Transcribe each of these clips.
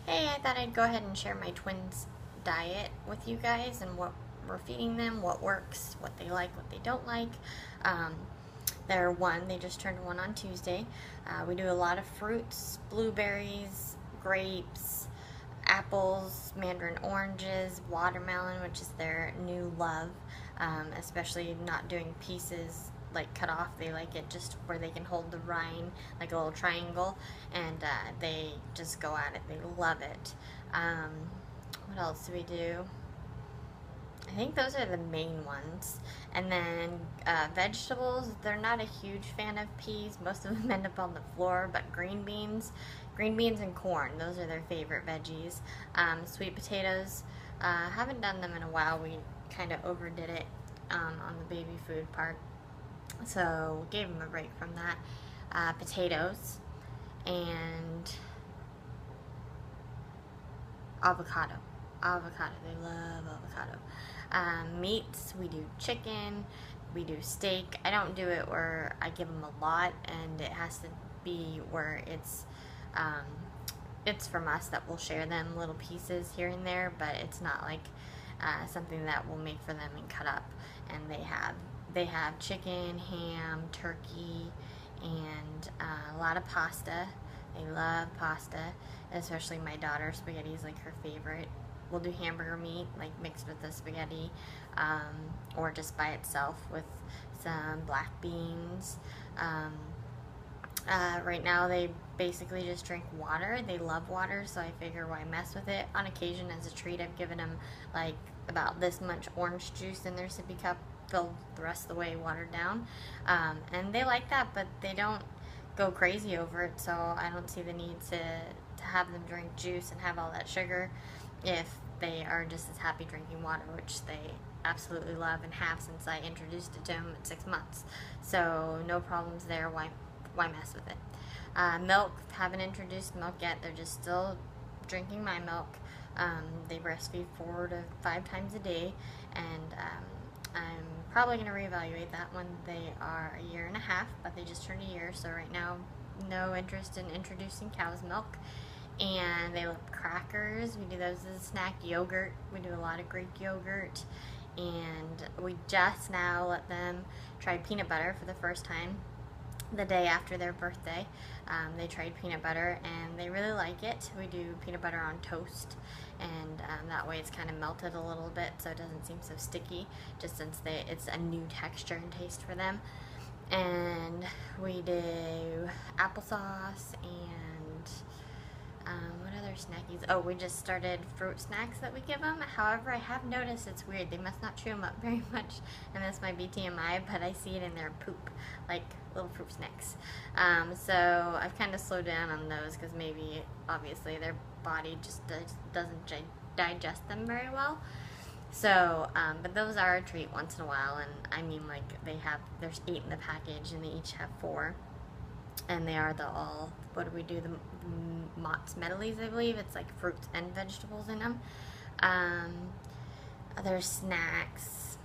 Hey, I thought I'd go ahead and share my twins' diet with you guys and what we're feeding them, what works, what they like, what they don't like. Um, they're one, they just turned one on Tuesday. We do a lot of fruits, blueberries, grapes, apples, mandarin oranges, watermelon, which is their new love, especially not doing pieces like cut off. They like it just where they can hold the rind like a little triangle, and they just go at it. They love it. Um, what else do we do? I think those are the main ones. And then vegetables, they're not a huge fan of peas. Most of them end up on the floor, but green beans and corn, those are their favorite veggies. Sweet potatoes, haven't done them in a while. We kind of overdid it on the baby food part. So gave them a break from that. Potatoes and avocado. Avocado. They love avocado. Meats, we do chicken, we do steak. I don't do it where I give them a lot, and it has to be where it's from us that we'll share them little pieces here and there, but it's not like something that we'll make for them and cut up. And they have chicken, ham, turkey, and a lot of pasta. They love pasta, especially my daughter. Spaghetti is like her favorite. We'll do hamburger meat, like mixed with the spaghetti, or just by itself with some black beans. Um, right now, they basically just drink water. They love water, so I figure why mess with it. On occasion, as a treat, I've given them like about this much orange juice in their sippy cup, filled the rest of the way watered down, and they like that, but they don't go crazy over it. So I don't see the need to have them drink juice and have all that sugar if they are just as happy drinking water, which they absolutely love and have since I introduced it to them at 6 months. So no problems there. Why mess with it? Milk, haven't introduced milk yet. They're just still drinking my milk. They breastfeed 4 to 5 times a day, and I'm probably going to reevaluate that when they are a year and a half, but they just turned a year, so right now no interest in introducing cow's milk. And they love crackers. We do those as a snack. Yogurt, we do a lot of Greek yogurt, and we just now let them try peanut butter for the first time the day after their birthday. They tried peanut butter and they really like it. We do peanut butter on toast, and that way it's kind of melted a little bit so it doesn't seem so sticky, just since it's a new texture and taste for them. And we do applesauce and what other snackies? Oh, we just started fruit snacks that we give them. However, I have noticed it's weird. They must not chew them up very much, and this might be TMI, but I see it in their poop, like little fruit snacks. So I've kind of slowed down on those because maybe, obviously, their body just doesn't digest them very well. So, but those are a treat once in a while, and I mean, like, there's 8 in the package, and they each have 4. And they are what do we do, the Mott's Medleys, I believe. It's like fruits and vegetables in them. Other snacks,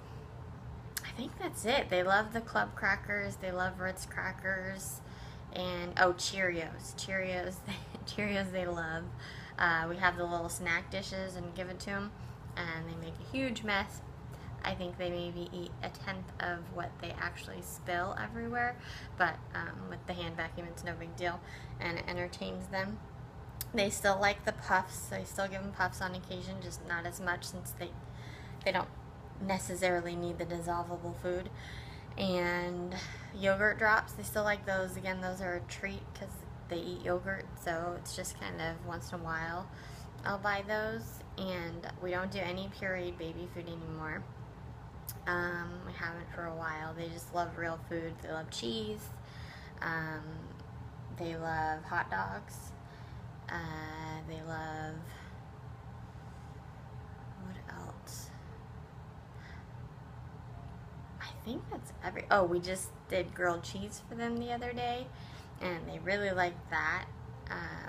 I think that's it. They love the club crackers, they love Ritz crackers, and Cheerios. Cheerios they love. We have the little snack dishes and give it to them, and they make a huge mess. I think they maybe eat 1/10 of what they actually spill everywhere, but with the hand vacuum, it's no big deal, and it entertains them. They still like the puffs, so I still give them puffs on occasion, just not as much since they don't necessarily need the dissolvable food. And yogurt drops, they still like those. Again, those are a treat because they eat yogurt, so it's just kind of once in a while I'll buy those. And we don't do any pureed baby food anymore. We haven't for a while. They just love real food. They love cheese. They love hot dogs. They love, what else? I think that's we just did grilled cheese for them the other day, and they really like that.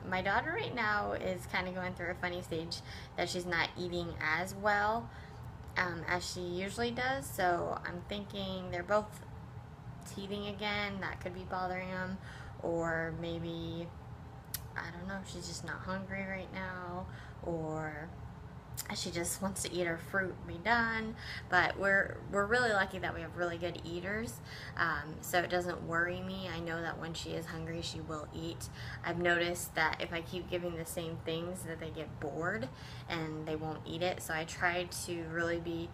My daughter right now is kind of going through a funny stage that she's not eating as well as she usually does, so I'm thinking they're both teething again. That could be bothering them, or maybe I don't know, she's just not hungry right now, or she just wants to eat her fruit and be done. But we're really lucky that we have really good eaters, so it doesn't worry me. I know that when she is hungry, she will eat. I've noticed that if I keep giving the same things, that they get bored and they won't eat it. So I try to really be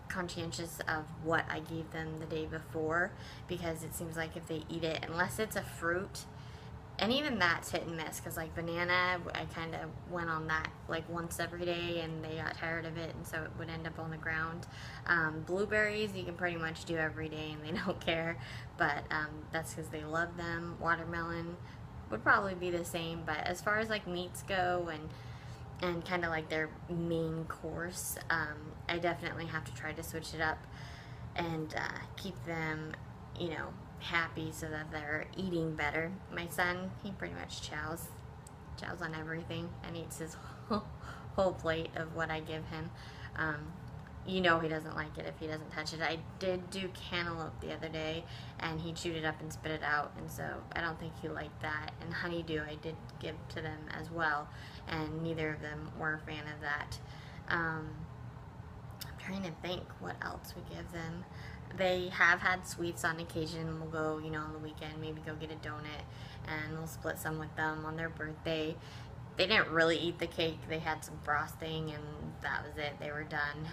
conscientious of what I gave them the day before, because it seems like if they eat it, unless it's a fruit, and even that's hit and miss, because like banana, I kind of went on that like once every day and they got tired of it, and so it would end up on the ground. Blueberries you can pretty much do every day and they don't care, but that's because they love them. Watermelon would probably be the same, but as far as like meats go and kind of like their main course, I definitely have to try to switch it up and keep them, you know, happy so that they're eating better. My son, he pretty much chows on everything and eats his whole plate of what I give him. You know he doesn't like it if he doesn't touch it. I did do cantaloupe the other day and he chewed it up and spit it out, and so I don't think he liked that. And honeydew I did give to them as well, and neither of them were a fan of that. I'm trying to think what else we give them. They have had sweets on occasion. We'll go, you know, on the weekend, maybe go get a donut, and we'll split some with them on their birthday. They didn't really eat the cake. They had some frosting, and that was it. They were done.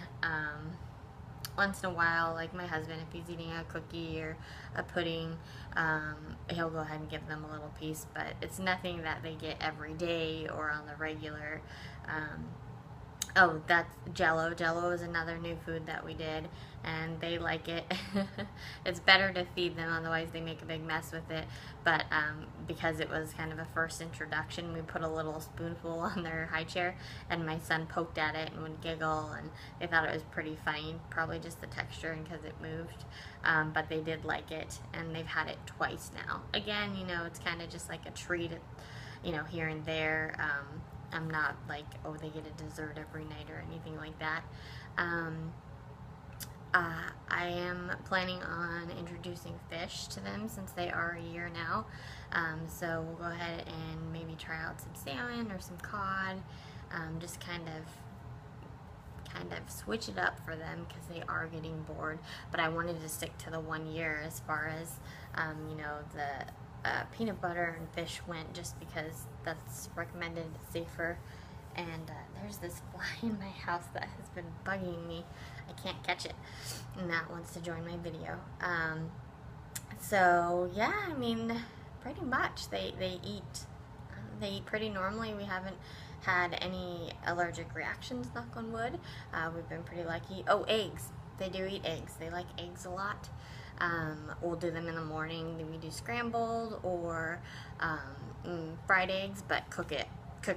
Once in a while, like my husband, if he's eating a cookie or a pudding, he'll go ahead and give them a little piece, but it's nothing that they get every day or on the regular. Oh, that's Jello. Jello is another new food that we did, and they like it. It's better to feed them, otherwise they make a big mess with it. But because it was kind of a first introduction, we put a little spoonful on their high chair, and my son poked at it and would giggle, and they thought it was pretty funny, probably just the texture and because it moved. But they did like it, and they've had it twice now. Again, you know, it's kind of just like a treat, you know, here and there. I'm not like, oh, they get a dessert every night or anything like that. I am planning on introducing fish to them since they are a year now. So we'll go ahead and maybe try out some salmon or some cod. Just kind of switch it up for them because they are getting bored. But I wanted to stick to the 1 year as far as, you know, the peanut butter and fish went, just because that's recommended, safer. And there's this fly in my house that has been bugging me. I can't catch it, and that wants to join my video. So yeah, I mean, pretty much they eat pretty normally. We haven't had any allergic reactions, knock on wood. We've been pretty lucky. Oh, eggs. They do eat eggs. They like eggs a lot. We'll do them in the morning. We do scrambled or fried eggs, but cook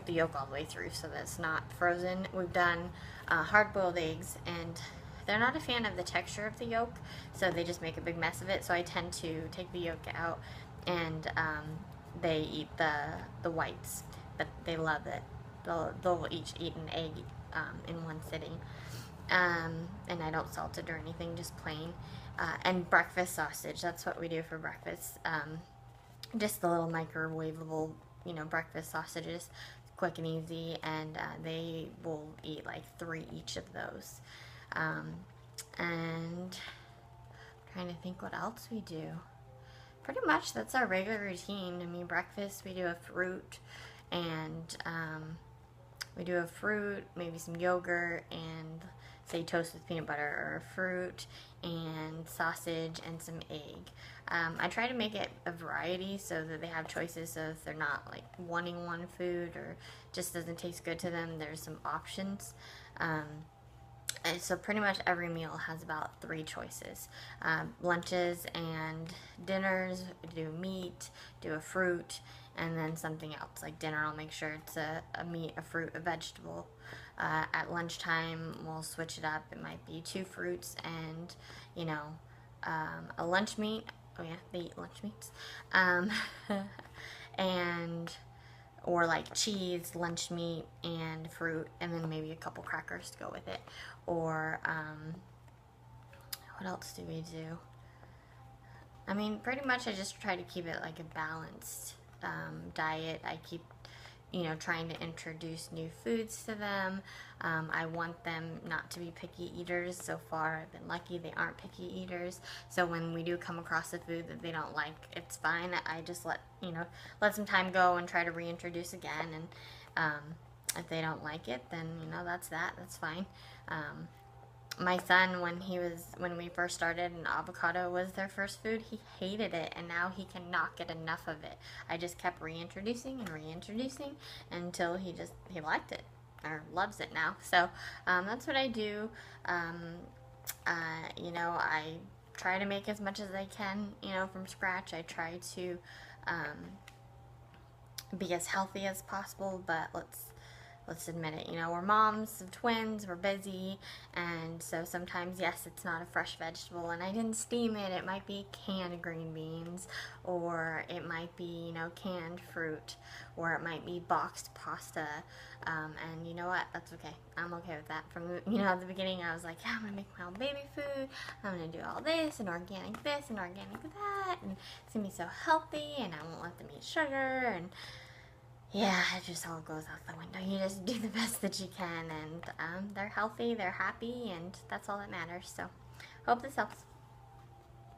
the yolk all the way through so that it's not frozen. We've done hard-boiled eggs, and they're not a fan of the texture of the yolk, so they just make a big mess of it. So I tend to take the yolk out, and they eat the whites, but they love it. They'll each eat an egg in one sitting. And I don't salt it or anything, just plain. And breakfast sausage, that's what we do for breakfast. Just the little microwavable, you know, breakfast sausages, quick and easy, and they will eat like 3 each of those. And I'm trying to think what else we do. Pretty much that's our regular routine. I mean, breakfast, we do a fruit, and maybe some yogurt, and say toast with peanut butter, or fruit and sausage and some egg. I try to make it a variety so that they have choices, so if they're not like wanting one food or just doesn't taste good to them, there's some options. And so pretty much every meal has about 3 choices. Lunches and dinners, do meat, do a fruit, and then something else. Like dinner, I'll make sure it's a meat, a fruit, a vegetable. At lunchtime, we'll switch it up. It might be 2 fruits and, you know, a lunch meat. Oh yeah, they eat lunch meats. And or like cheese, lunch meat, and fruit, and then maybe a couple crackers to go with it. Or what else do we do? I mean, pretty much I just try to keep it like a balanced diet. I keep, trying to introduce new foods to them. I want them not to be picky eaters. So far, I've been lucky they aren't picky eaters. So when we do come across a food that they don't like, it's fine. I just let some time go and try to reintroduce again. And if they don't like it, then that's that. That's fine. My son, when we first started and avocado was their first food, he hated it, and now he cannot get enough of it. I just kept reintroducing and reintroducing until he liked it or loves it now. So that's what I do. I try to make as much as I can, from scratch. I try to be as healthy as possible, but let's admit it, we're moms of twins, we're busy, and so sometimes, yes, it's not a fresh vegetable, and I didn't steam it. It might be canned green beans, or it might be, canned fruit, or it might be boxed pasta, and you know what, that's okay. I'm okay with that. From, at the beginning, I was like, yeah, I'm gonna make my own baby food, I'm gonna do all this, and organic this, and organic that, and it's gonna be so healthy, and I won't let them eat sugar, and yeah, it just all goes out the window. You just do the best that you can, and they're healthy, they're happy, and that's all that matters. So, hope this helps.